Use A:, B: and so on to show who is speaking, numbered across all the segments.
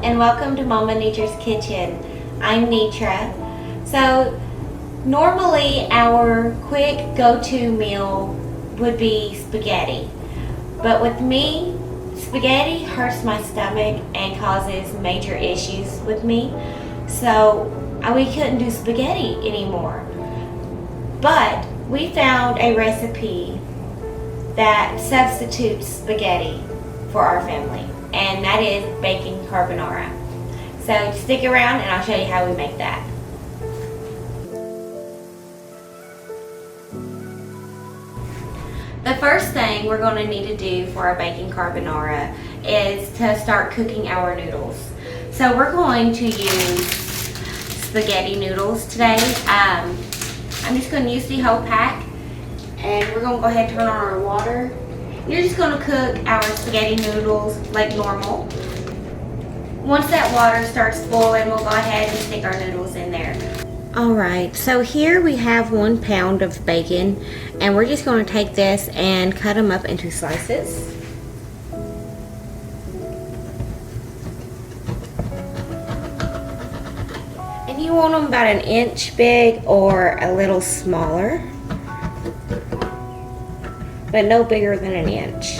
A: and welcome to Mama Nitra's Kitchen. I'm Nitra. So normally our quick go-to meal would be spaghetti, but with me, spaghetti hurts my stomach and causes major issues with me, so we couldn't do spaghetti anymore. But we found a recipe that substitutes spaghetti for our family, and that is baking carbonara. So stick around and I'll show you how we make that. The first thing we're going to need to do for our baking carbonara is to start cooking our noodles. So we're going to use spaghetti noodles today. I'm just going to use the whole pack, and we're going to go ahead and turn on our water. You're just going to cook our spaghetti noodles like normal. Once that water starts boiling, we'll go ahead and stick our noodles in there. Alright, so here we have 1 pound of bacon, and we're just going to take this and cut them up into slices. And you want them about 1 inch big or a little smaller, but no bigger than 1 inch.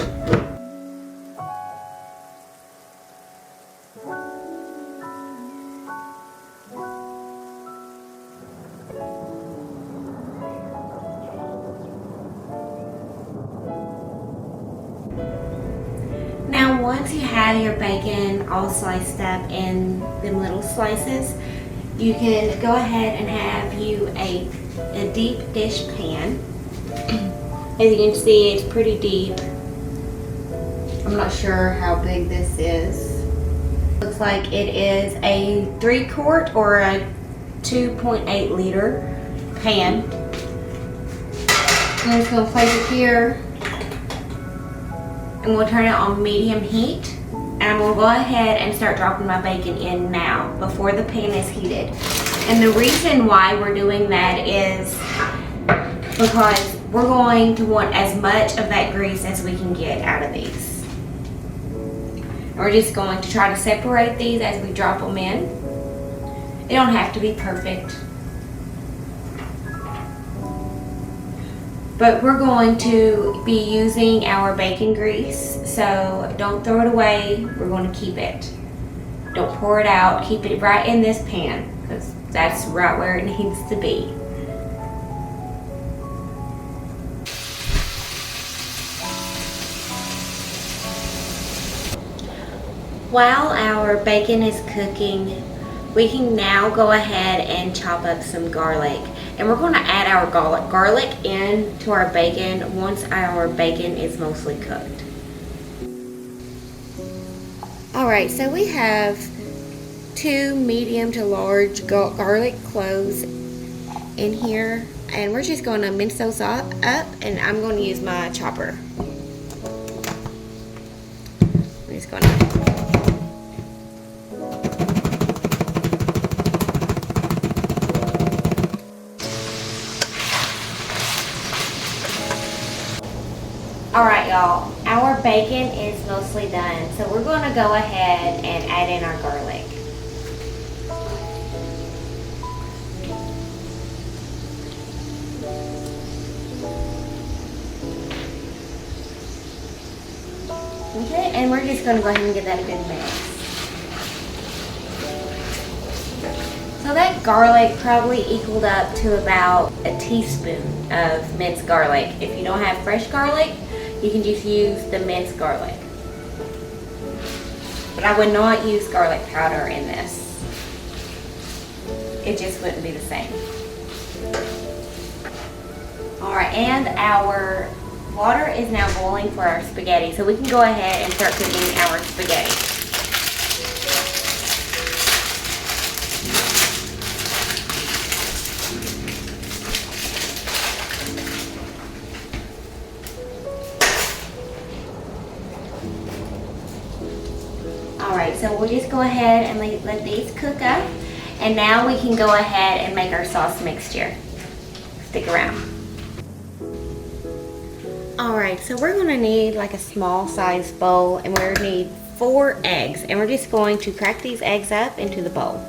A: Now once you have your bacon all sliced up in them little slices, you can go ahead and have you a deep dish pan. As you can see, it's pretty deep. I'm not sure how big this is. Looks like it is a 3-quart or a 2.8 liter pan. I'm just going to place it here, and we'll turn it on medium heat. And I'm going to go ahead and start dropping my bacon in now before the pan is heated. And the reason why we're doing that is because we're going to want as much of that grease as we can get out of these. And we're just going to try to separate these as we drop them in. They don't have to be perfect, but we're going to be using our bacon grease, so don't throw it away. We're going to keep it. Don't pour it out. Keep it right in this pan, because that's right where it needs to be. While our bacon is cooking, we can now go ahead and chop up some garlic. And we're going to add our garlic into our bacon once our bacon is mostly cooked. Alright, so we have 2 medium to large garlic cloves in here. And we're just going to mince those up, and I'm going to use my chopper. I'm just going to... Alright y'all, our bacon is mostly done, so we're going to go ahead and add in our garlic. Okay, and we're just going to go ahead and give that a good mix. So that garlic probably equaled up to about a teaspoon of minced garlic. If you don't have fresh garlic, you can just use the minced garlic. But I would not use garlic powder in this. It just wouldn't be the same. Alright, and our water is now boiling for our spaghetti, so we can go ahead and start cooking our spaghetti. Alright, so we'll just go ahead and let these cook up, and now we can go ahead and make our sauce mixture. Stick around. Alright, so we're going to need like a small size bowl, and we're going to need 4 eggs, and we're just going to crack these eggs up into the bowl.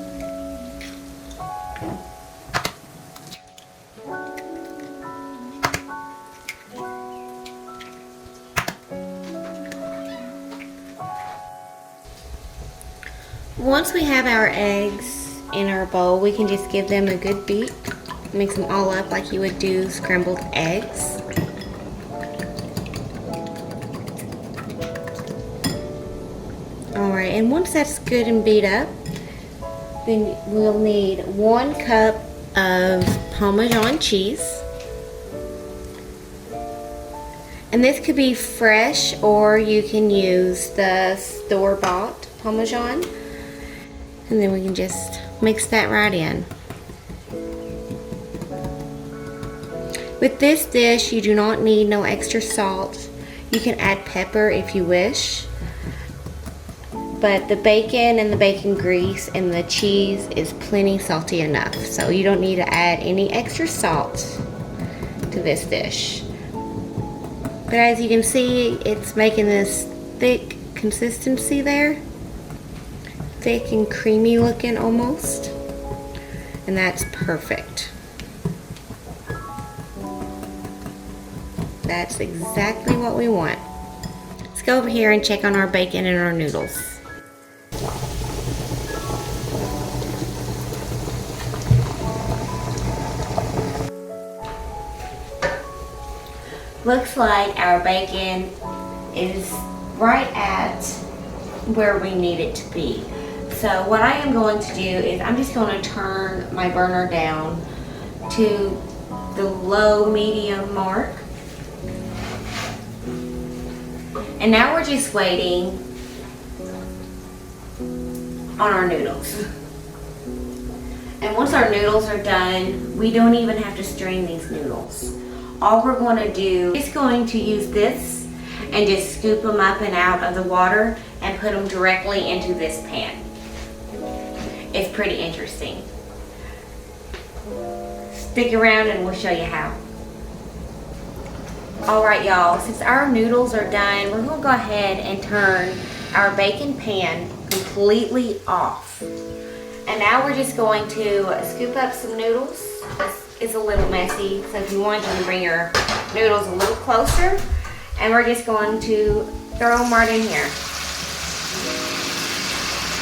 A: Once we have our eggs in our bowl, we can just give them a good beat. Mix them all up like you would do scrambled eggs. Alright, and once that's good and beat up, then we'll need 1 cup of Parmesan cheese. And this could be fresh, or you can use the store-bought Parmesan. And then we can just mix that right in. With this dish, you do not need no extra salt. You can add pepper if you wish. But the bacon and the bacon grease and the cheese is plenty salty enough. So you don't need to add any extra salt to this dish. But as you can see, it's making this thick consistency there. Thick and creamy looking almost. And that's perfect. That's exactly what we want. Let's go over here and check on our bacon and our noodles. Looks like our bacon is right at where we need it to be. So what I am going to do is I'm just going to turn my burner down to the low medium mark. And now we're just waiting on our noodles. And once our noodles are done, we don't even have to strain these noodles. All we're going to do is going to use this and just scoop them up and out of the water and put them directly into this pan. It's pretty interesting. Stick around and we'll show you how. Alright y'all, since our noodles are done, we're going to go ahead and turn our bacon pan completely off. And now we're just going to scoop up some noodles. This is a little messy, so if you want, you can bring your noodles a little closer. And we're just going to throw them right in here.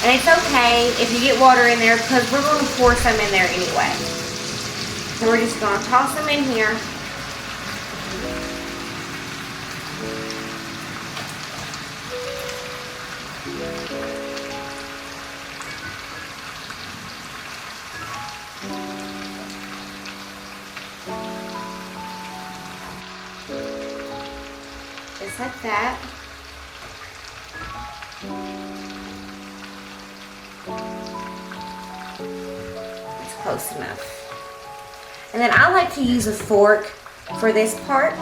A: And it's okay if you get water in there because we're going to pour some in there anyway. So we're just going to toss them in here. Just like that. It's close enough. And then I like to use a fork for this part.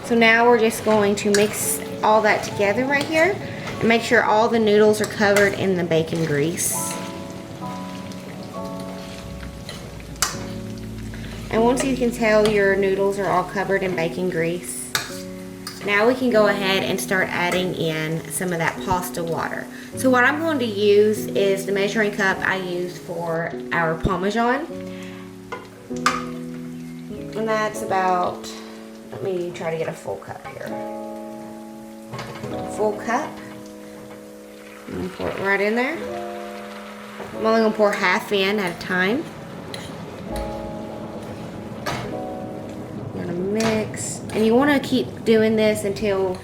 A: So now we're just going to mix all that together right here and make sure all the noodles are covered in the bacon grease. And once you can tell your noodles are all covered in bacon grease, now we can go ahead and start adding in some of that pasta water. So what I'm going to use is the measuring cup I used for our Parmesan. And that's about, let me try to get a full cup here. Full cup. I'm going to pour it right in there. I'm only going to pour half in at a time. Mix, and you want to keep doing this until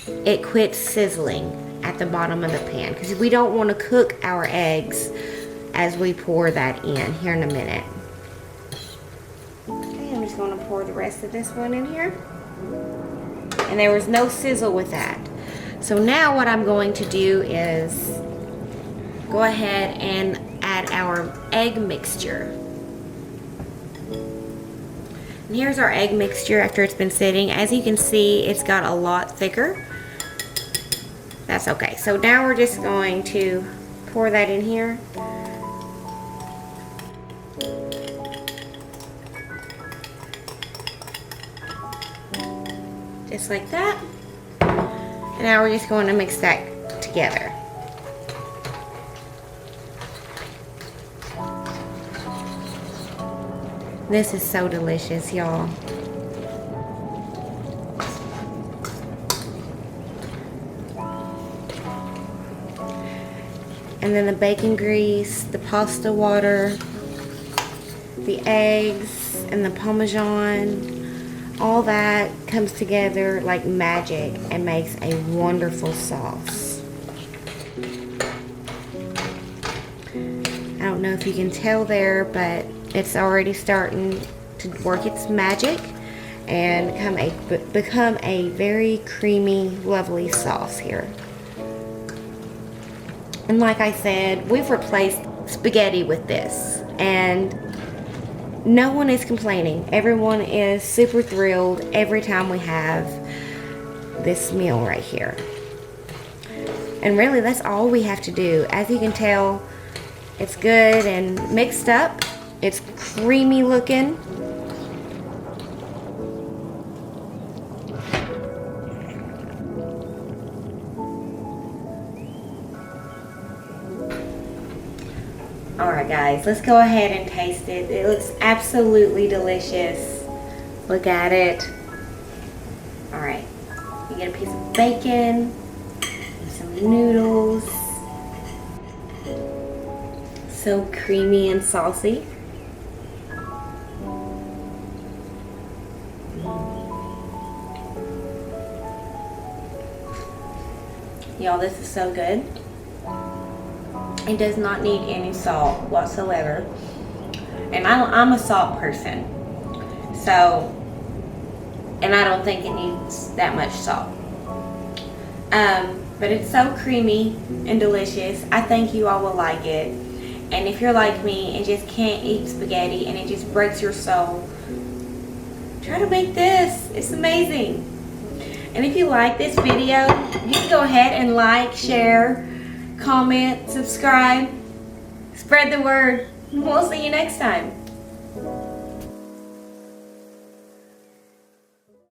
A: it quits sizzling at the bottom of the pan, because we don't want to cook our eggs as we pour that in here in a minute. Okay, I'm just going to pour the rest of this one in here, and there was no sizzle with that. So now what I'm going to do is go ahead and add our egg mixture. And here's our egg mixture after it's been sitting. As you can see, it's got a lot thicker. That's okay. So now we're just going to pour that in here. Just like that. And now we're just going to mix that together. This is so delicious, y'all. And then the bacon grease, the pasta water, the eggs, and the Parmesan, all that comes together like magic and makes a wonderful sauce. I don't know if you can tell there, but it's already starting to work its magic and become a very creamy, lovely sauce here. And like I said, we've replaced spaghetti with this, and no one is complaining. Everyone is super thrilled every time we have this meal right here. And really, that's all we have to do. As you can tell, it's good and mixed up. It's creamy looking. Alright guys, let's go ahead and taste it. It looks absolutely delicious. Look at it. Alright, you get a piece of bacon, some noodles. So creamy and saucy. Y'all, this is so good. It does not need any salt whatsoever. And I'm a salt person. So, and I don't think it needs that much salt. But it's so creamy and delicious. I think you all will like it. And if you're like me and just can't eat spaghetti and it just breaks your soul, try to make this. It's amazing. And if you like this video, you can go ahead and like, share, comment, subscribe, spread the word. We'll see you next time.